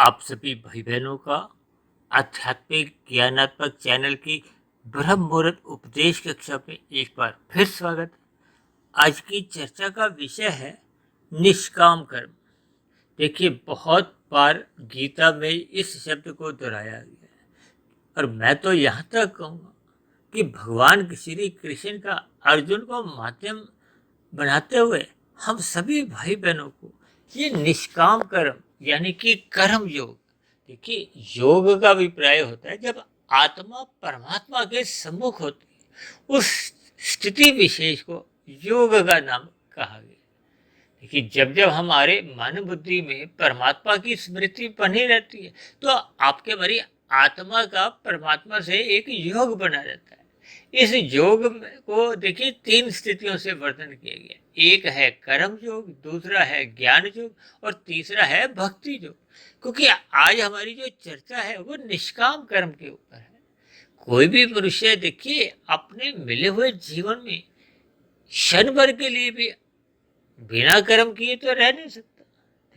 आप सभी भाई बहनों का आध्यात्मिक ज्ञानात्मक चैनल की ब्रह्म मुहूर्त उपदेश कक्षा में एक बार फिर स्वागत है। आज की चर्चा का विषय है निष्काम कर्म। देखिए, बहुत बार गीता में इस शब्द को दोहराया गया है और मैं तो यहाँ तक कहूँगा कि भगवान श्री कृष्ण का अर्जुन को माध्यम बनाते हुए हम सभी भाई बहनों को ये निष्काम कर्म यानी कि कर्म योग। देखिए, योग का अभिप्राय होता है जब आत्मा परमात्मा के सम्मुख होती है, उस स्थिति विशेष को योग का नाम कहा गया। देखिए, जब जब हमारे मन बुद्धि में परमात्मा की स्मृति बनी रहती है तो आपके हमारी आत्मा का परमात्मा से एक योग बना रहता है। इस योग को देखिए तीन स्थितियों से वर्णन किया गया। एक है कर्म योग, दूसरा है ज्ञान योग और तीसरा है भक्ति योग। क्योंकि आज हमारी जो चर्चा है वो निष्काम कर्म के ऊपर है। कोई भी मनुष्य देखिए अपने मिले हुए जीवन में क्षण भर के लिए भी बिना कर्म किए तो रह नहीं सकता।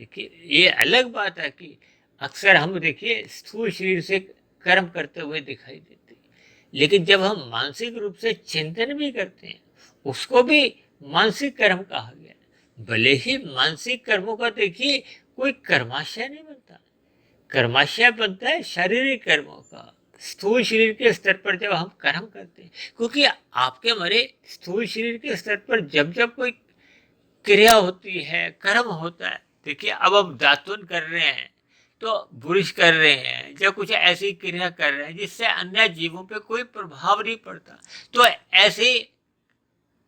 देखिए, ये अलग बात है कि अक्सर हम देखिए स्थूल शरीर से कर्म करते हुए दिखाई देते हैं, लेकिन जब हम मानसिक रूप से चिंतन भी करते हैं उसको भी मानसिक कर्म कहा गया है। भले ही मानसिक कर्मों का देखिए कोई कर्माशय नहीं बनता, कर्माशय बनता है शारीरिक कर्मों का। स्थूल शरीर के स्तर पर जब हम कर्म करते हैं, क्योंकि आपके हमारे स्थूल शरीर के स्तर पर जब जब कोई क्रिया होती है, कर्म होता है। देखिए, अब हम दातुन कर रहे हैं तो बुरिश कर रहे हैं या कुछ ऐसी क्रिया कर रहे हैं जिससे अन्य जीवों पे कोई प्रभाव नहीं पड़ता, तो ऐसी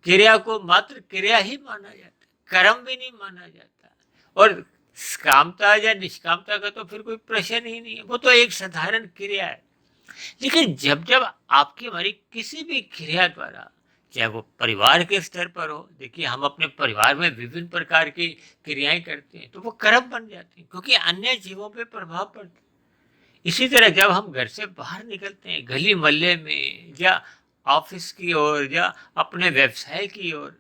क्रिया को मात्र क्रिया ही माना जाता है, कर्म भी नहीं माना जाता। और कामता या निष्कामता का तो फिर कोई प्रश्न ही नहीं है, वो तो एक साधारण क्रिया है। लेकिन जब जब आपकी हमारी किसी भी क्रिया द्वारा, चाहे वो परिवार के स्तर पर हो, देखिए हम अपने परिवार में विभिन्न प्रकार की क्रियाएं करते हैं तो वो कर्म बन जाती हैं, क्योंकि अन्य जीवों पे प्रभाव पड़ता है। इसी तरह जब हम घर से बाहर निकलते हैं, गली मोहल्ले में या ऑफिस की ओर या अपने व्यवसाय की ओर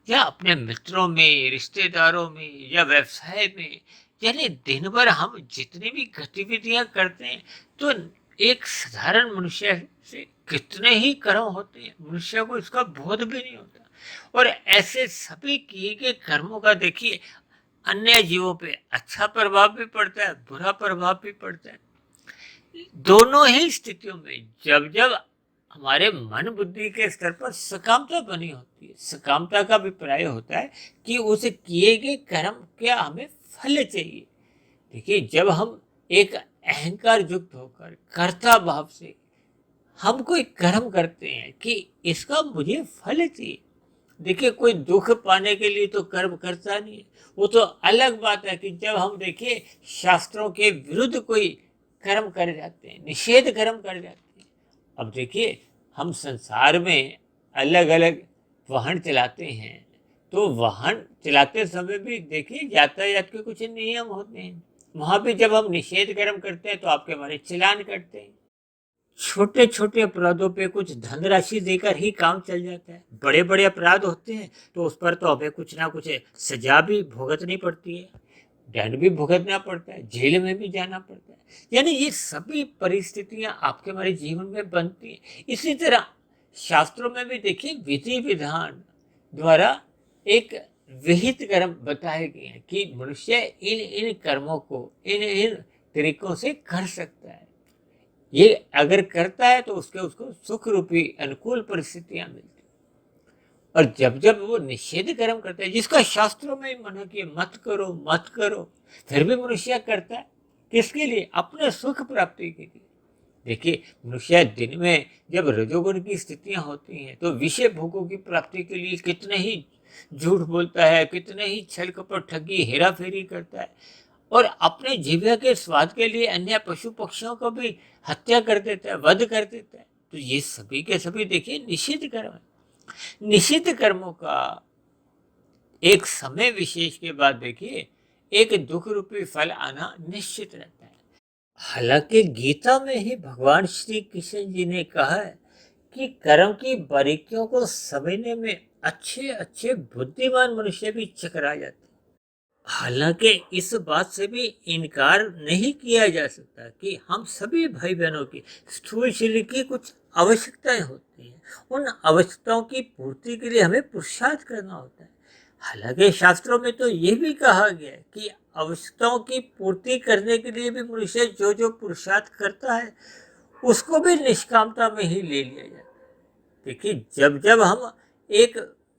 या अपने मित्रों में, रिश्तेदारों में या व्यवसाय में, यानी दिन भर हम जितनी भी गतिविधियां करते हैं तो एक साधारण मनुष्य से कितने ही कर्म होते हैं, मनुष्य को इसका बोध भी नहीं होता। और ऐसे सभी किए गए कर्मों का देखिए अन्य जीवों पे अच्छा प्रभाव भी पड़ता है, बुरा प्रभाव भी पड़ता है। दोनों ही स्थितियों में जब जब हमारे मन बुद्धि के स्तर पर सकामता बनी होती है, सकामता का अभिप्राय होता है कि उस किए गए कर्म क्या हमें फल चाहिए। देखिए, जब हम एक अहंकार युक्त होकर कर्ता भाव से हम कोई कर्म करते हैं कि इसका मुझे फल चाहिए, देखिए कोई दुख पाने के लिए तो कर्म करता नहीं है। वो तो अलग बात है कि जब हम देखिए शास्त्रों के विरुद्ध कोई कर्म कर जाते हैं, निषेध कर्म कर जाते हैं। अब देखिए, हम संसार में अलग अलग वाहन चलाते हैं तो वाहन चलाते समय भी देखिए यातायात के कुछ नियम होते हैं। वहां भी जब हम निषेध कर्म करते हैं तो आपके हमारे चालान कटते हैं। छोटे छोटे अपराधों पे कुछ धनराशि देकर ही काम चल जाता है। बड़े बड़े अपराध होते हैं तो उस पर तो हमें कुछ ना कुछ सजा भी भुगतनी पड़ती है, दंड भी भुगतना पड़ता है, जेल में भी जाना पड़ता है। यानी ये सभी परिस्थितियां आपके हमारे जीवन में बनती हैं। इसी तरह शास्त्रों में भी देखिए विधि विधान द्वारा एक विहित कर्म बताए गए हैं कि मनुष्य इन इन कर्मों को इन इन तरीकों से कर सकता है। ये अगर करता है तो उसको सुख रूपी अनुकूल परिस्थितियां मिलती। और जब जब वो निषेध कर्म करता है जिसका शास्त्रों में मना किया मत करो मत करो, फिर भी मनुष्य करता है, किसके लिए? अपने सुख प्राप्ति के लिए। देखिए, मनुष्य दिन में जब रजोगुण की स्थितियां होती हैं तो विषय भोगों की प्राप्ति के लिए कितने ही झूठ बोलता है, कितने ही छल कपट ठगी हेरा फेरी करता है और अपने जीविका के स्वाद के लिए अन्य पशु पक्षियों को भी हत्या कर देता है, वध कर देता है। तो ये सभी के सभी देखिए निषिद्ध कर्म है। निषिद्ध कर्मों का एक समय विशेष के बाद देखिए एक दुख रूपी फल आना निश्चित रहता है। हालांकि गीता में ही भगवान श्री कृष्ण जी ने कहा है कि कर्म की बारीकियों को समझने में अच्छे अच्छे बुद्धिमान मनुष्य भी चकरा जाते हैं। हालांकि इस बात से भी इनकार नहीं किया जा सकता कि हम सभी भाई बहनों की स्थूल शरीर की कुछ आवश्यकताएं होती हैं। उन आवश्यकताओं की पूर्ति के लिए हमें पुरुषार्थ करना होता है। हालांकि शास्त्रों में तो ये भी कहा गया है कि आवश्यकताओं की पूर्ति करने के लिए भी मनुष्य जो जो पुरुषार्थ करता है उसको भी निष्कामता में ही ले लिया जाता है। देखिए, जब जब हम एक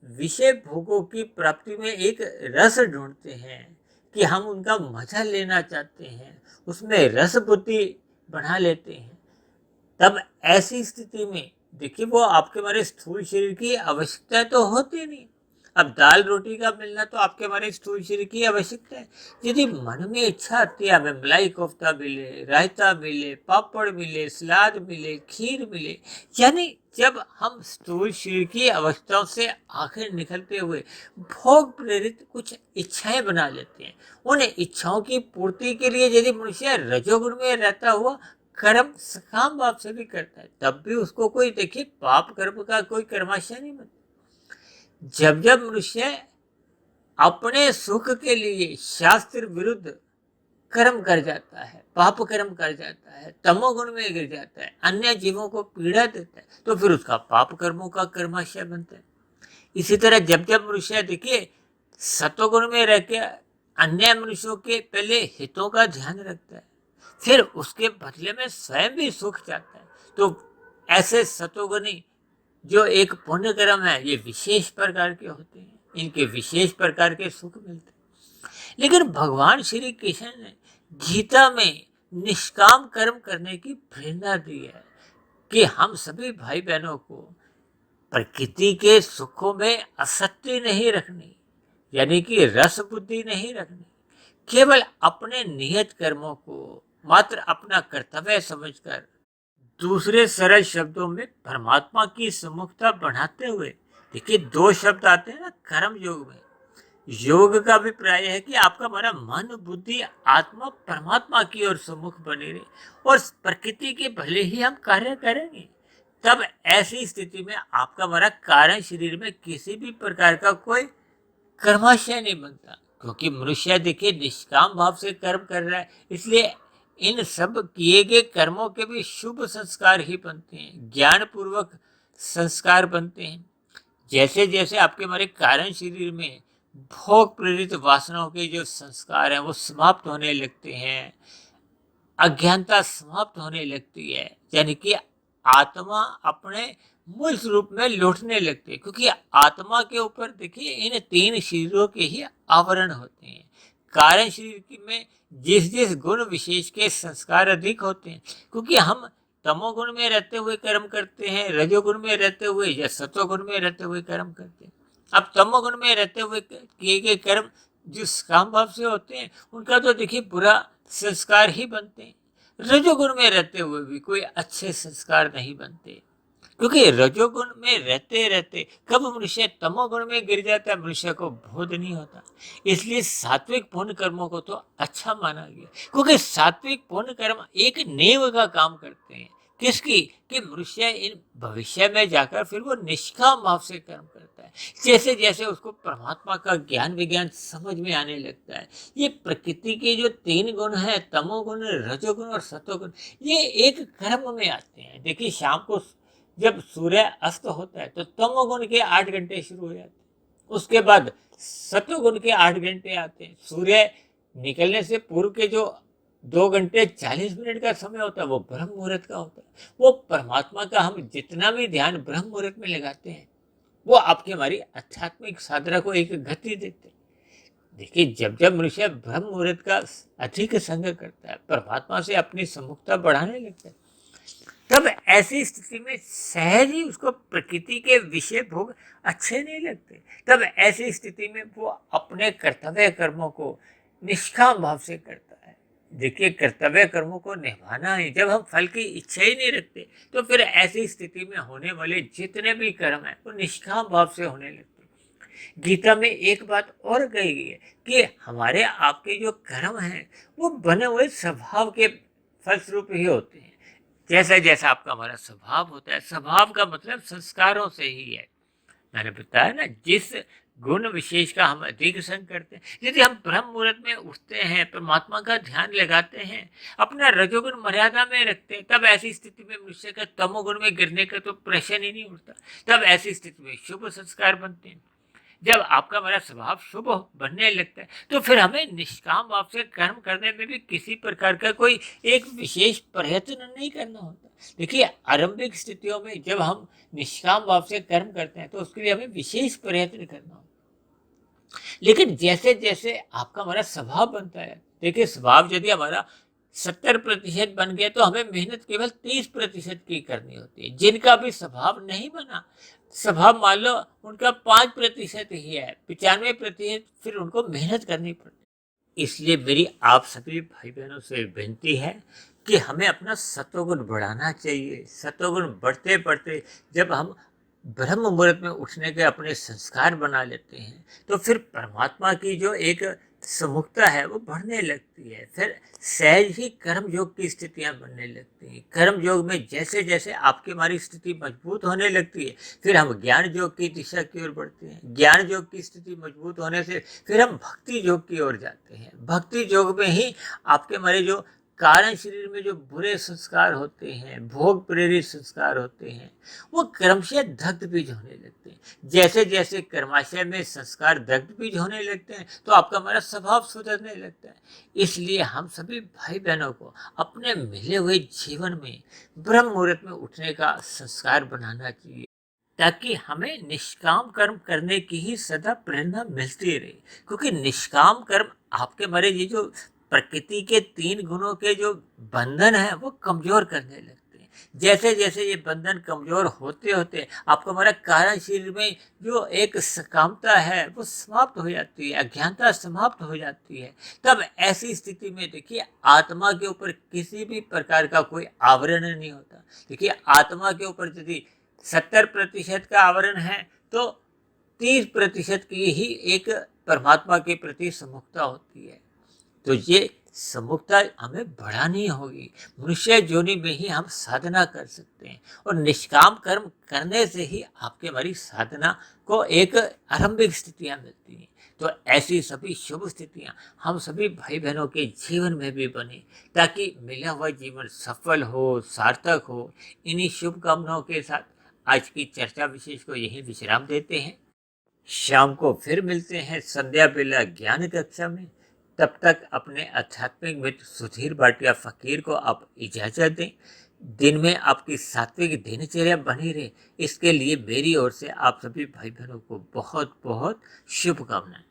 विषय भोगों की प्राप्ति में एक रस ढूंढते हैं कि हम उनका मजा लेना चाहते हैं, उसमें रस बुद्धि बढ़ा लेते हैं, तब ऐसी स्थिति में देखिए वो आपके हमारे स्थूल शरीर की आवश्यकता तो होती नहीं। अब दाल रोटी का मिलना तो आपके हमारे स्थूल शरीर की आवश्यकता है। यदि मन में इच्छा आती है हमें मलाई कोफ्ता मिले, रायता मिले, पापड़ मिले, सलाद मिले, खीर मिले, यानी जब हम स्थूल शरीर की आवश्यकताओं से आखिर निकलते हुए भोग प्रेरित कुछ इच्छाएं बना लेते हैं, उन इच्छाओं की पूर्ति के लिए यदि मनुष्य रजोगुण में रहता हुआ कर्म सकाम भाव से भी करता है, तब भी उसको कोई देखिए पाप कर्म का कोई कर्माशय नहीं बनता। जब जब मनुष्य अपने सुख के लिए शास्त्र विरुद्ध कर्म कर जाता है, पाप कर्म कर जाता है, तमोगुण में गिर जाता है, अन्य जीवों को पीड़ा देता है, तो फिर उसका पाप कर्मों का कर्माशय बनता है। इसी तरह जब जब मनुष्य देखिए सत्वगुण में रह के अन्य मनुष्यों के पहले हितों का ध्यान रखता है, फिर उसके बदले में स्वयं भी सुख चाहता है, तो ऐसे सत्वगुणी जो एक पुण्य कर्म है ये विशेष प्रकार के होते हैं, इनके विशेष प्रकार के सुख मिलते हैं। लेकिन भगवान श्री कृष्ण ने गीता में निष्काम कर्म करने की प्रेरणा दी है कि हम सभी भाई बहनों को प्रकृति के सुखों में आसक्ति नहीं रखनी, यानी कि रस बुद्धि नहीं रखनी, केवल अपने नियत कर्मों को मात्र अपना कर्तव्य समझकर दूसरे सरल शब्दों में परमात्मा की सम्मुखता बढ़ाते हुए, देखिए दो शब्द आते हैं ना कर्म योग में। योग का अभिप्राय है कि आपका हमारा मन बुद्धि आत्मा परमात्मा की ओर सम्मुख बने रहे और प्रकृति के भले ही हम कार्य करेंगे, तब ऐसी स्थिति में आपका हमारा कारण शरीर में किसी भी प्रकार का कोई कर्माशय नहीं बनता, क्योंकि मनुष्य देखिए निष्काम भाव से कर्म कर रहा है, इसलिए इन सब किए गए कर्मों के भी शुभ संस्कार ही बनते हैं, ज्ञान पूर्वक संस्कार बनते हैं। जैसे जैसे आपके हमारे कारण शरीर में भोग प्रेरित वासनाओं के जो संस्कार हैं वो समाप्त होने लगते हैं, अज्ञानता समाप्त होने लगती है, यानी कि आत्मा अपने मूल स्वरूप में लौटने लगती है, क्योंकि आत्मा के ऊपर देखिए इन तीन शरीरों के ही आवरण होते हैं। कारण शरीर में जिस जिस गुण विशेष के संस्कार अधिक होते हैं, क्योंकि हम तमोगुण में रहते हुए कर्म करते हैं, रजोगुण में रहते हुए या सत्वगुण में रहते हुए कर्म करते हैं। अब तमोगुण में रहते हुए किए गए कर्म जो काम भाव से होते हैं उनका तो देखिए बुरा संस्कार ही बनते हैं। रजोगुण में रहते हुए भी कोई अच्छे संस्कार नहीं बनते, क्योंकि रजोगुण में रहते रहते कब मनुष्य तमोगुण में गिर जाता है मनुष्य को बोध नहीं होता। इसलिए सात्विक पुण्य कर्मों को तो अच्छा माना गया, क्योंकि सात्विक पुण्य कर्म एक नींव का काम करते हैं। किसकी? कि मनुष्य इन भविष्य में जाकर फिर वो निष्काम भाव से कर्म करता है, जैसे जैसे उसको परमात्मा का ज्ञान विज्ञान समझ में आने लगता है। ये प्रकृति के जो तीन गुण हैं, तमोगुण, रजोगुण और सतोगुण, ये एक कर्म में आते हैं। देखिए शाम को जब सूर्य अस्त होता है तो तमोगुण के 8 घंटे शुरू हो जाते हैं, उसके बाद सतोगुण के 8 घंटे आते हैं। सूर्य निकलने से पूर्व के जो 2 घंटे 40 मिनट का समय होता है वो ब्रह्म मुहूर्त का होता है। वो परमात्मा का हम जितना भी ध्यान ब्रह्म मुहूर्त में लगाते हैं वो आपकी हमारी आध्यात्मिक साधना को एक गति देते हैं। देखिए जब जब मनुष्य ब्रह्म मुहूर्त का अधिक संग करता है, परमात्मा से अपनी सम्मुखता बढ़ाने लगता है, तब ऐसी स्थिति में सहज ही उसको प्रकृति के विषय भोग अच्छे नहीं लगते। तब ऐसी स्थिति में वो अपने कर्तव्य कर्मों को निष्काम भाव से करता है। देखिए कर्तव्य कर्मों को निभाना है, जब हम फल की इच्छा ही नहीं रखते तो फिर ऐसी स्थिति में होने वाले जितने भी कर्म हैं वो निष्काम भाव से होने लगते। गीता में एक बात और कही गई है कि हमारे आपके जो कर्म हैं वो बने हुए स्वभाव के फलस्वरूप ही होते हैं। जैसा जैसा आपका हमारा स्वभाव होता है, स्वभाव का मतलब संस्कारों से ही है। मैंने बताया ना, जिस गुण विशेष का हम अधिग्रहण करते हैं। यदि हम ब्रह्म मुहूर्त में उठते हैं, परमात्मा का ध्यान लगाते हैं, अपना रजोगुण मर्यादा में रखते हैं, तब ऐसी स्थिति में मनुष्य का तमोगुण में गिरने का तो प्रश्न ही नहीं उठता। तब ऐसी स्थिति में शुभ संस्कार बनते हैं। जब आपका हमारा स्वभाव शुभ बनने लगता है तो फिर हमें निष्काम भाव से कर्म करने में भी किसी प्रकार का कोई एक विशेष प्रयत्न नहीं करना होता। देखिए, आरंभिक स्थितियों में जब हम निष्काम भाव से कर्म करते हैं तो उसके लिए हमें विशेष प्रयत्न करना होता है। लेकिन जैसे जैसे आपका हमारा स्वभाव बनता है, देखिए स्वभाव यदि हमारा 70% बन गया तो हमें मेहनत केवल 30% की करनी होती है। जिनका भी स्वभाव नहीं बना, स्वभाव मान लो उनका 5% ही है, 95% फिर उनको मेहनत करनी पड़ती है। इसलिए मेरी आप सभी भाई बहनों से विनती है कि हमें अपना सत्वगुण बढ़ाना चाहिए। सत्वगुण बढ़ते बढ़ते जब हम ब्रह्म मुहूर्त में उठने के अपने संस्कार बना लेते हैं तो फिर परमात्मा की जो एक सुमुखता है वो बढ़ने लगती है। फिर सहज ही कर्म योग की स्थितियां बनने लगती हैं। कर्म योग में जैसे जैसे आपकी हमारी स्थिति मजबूत होने लगती है फिर हम ज्ञान योग की दिशा की ओर बढ़ते हैं। ज्ञान योग की स्थिति मजबूत होने से फिर हम भक्ति योग की ओर जाते हैं। भक्ति योग में ही आपके हमारे जो कारण शरीर में जो बुरे संस्कार होते हैं, भोग प्रेरित संस्कार होते हैं, वो क्रमशः दग्ध बीज होने लगते हैं। जैसे जैसे कर्माशय में संस्कार दग्ध बीज होने लगते हैं तो आपका हमारा स्वभाव सुधरने लगता है। इसलिए हम सभी भाई बहनों को अपने मिले हुए जीवन में ब्रह्म मुहूर्त में उठने का संस्कार बनाना चाहिए ताकि हमें निष्काम कर्म करने की ही सदा प्रेरणा मिलती रहे। क्योंकि निष्काम कर्म आपके हमारे ये जो प्रकृति के 3 गुणों के जो बंधन है वो कमजोर करने लगते हैं। जैसे जैसे ये बंधन कमजोर होते होते आपको हमारा कारण शरीर में जो एक सकामता है वो समाप्त हो जाती है, अज्ञानता समाप्त हो जाती है। तब ऐसी स्थिति में देखिए आत्मा के ऊपर किसी भी प्रकार का कोई आवरण नहीं होता। देखिए, आत्मा के ऊपर यदि 70% का आवरण है तो 30% की ही एक परमात्मा के प्रति समुखता होती है। तो ये समुखता हमें बढ़ानी होगी। मनुष्य योनि में ही हम साधना कर सकते हैं और निष्काम कर्म करने से ही आपके हमारी साधना को एक आरंभिक स्थितियां मिलती हैं। तो ऐसी सभी शुभ स्थितियां हम सभी भाई बहनों के जीवन में भी बने ताकि मिला हुआ जीवन सफल हो, सार्थक हो। इन्हीं शुभकामनाओं के साथ आज की चर्चा विशेष को यही विश्राम देते हैं। शाम को फिर मिलते हैं संध्या बेला ज्ञान कक्षा में। तब तक अपने आध्यात्मिक मित्र सुधीर भाटिया फकीर को आप इजाज़त दें। दिन में आपकी सात्विक दिनचर्या बनी रहे, इसके लिए मेरी ओर से आप सभी भाई बहनों को बहुत बहुत शुभकामनाएं।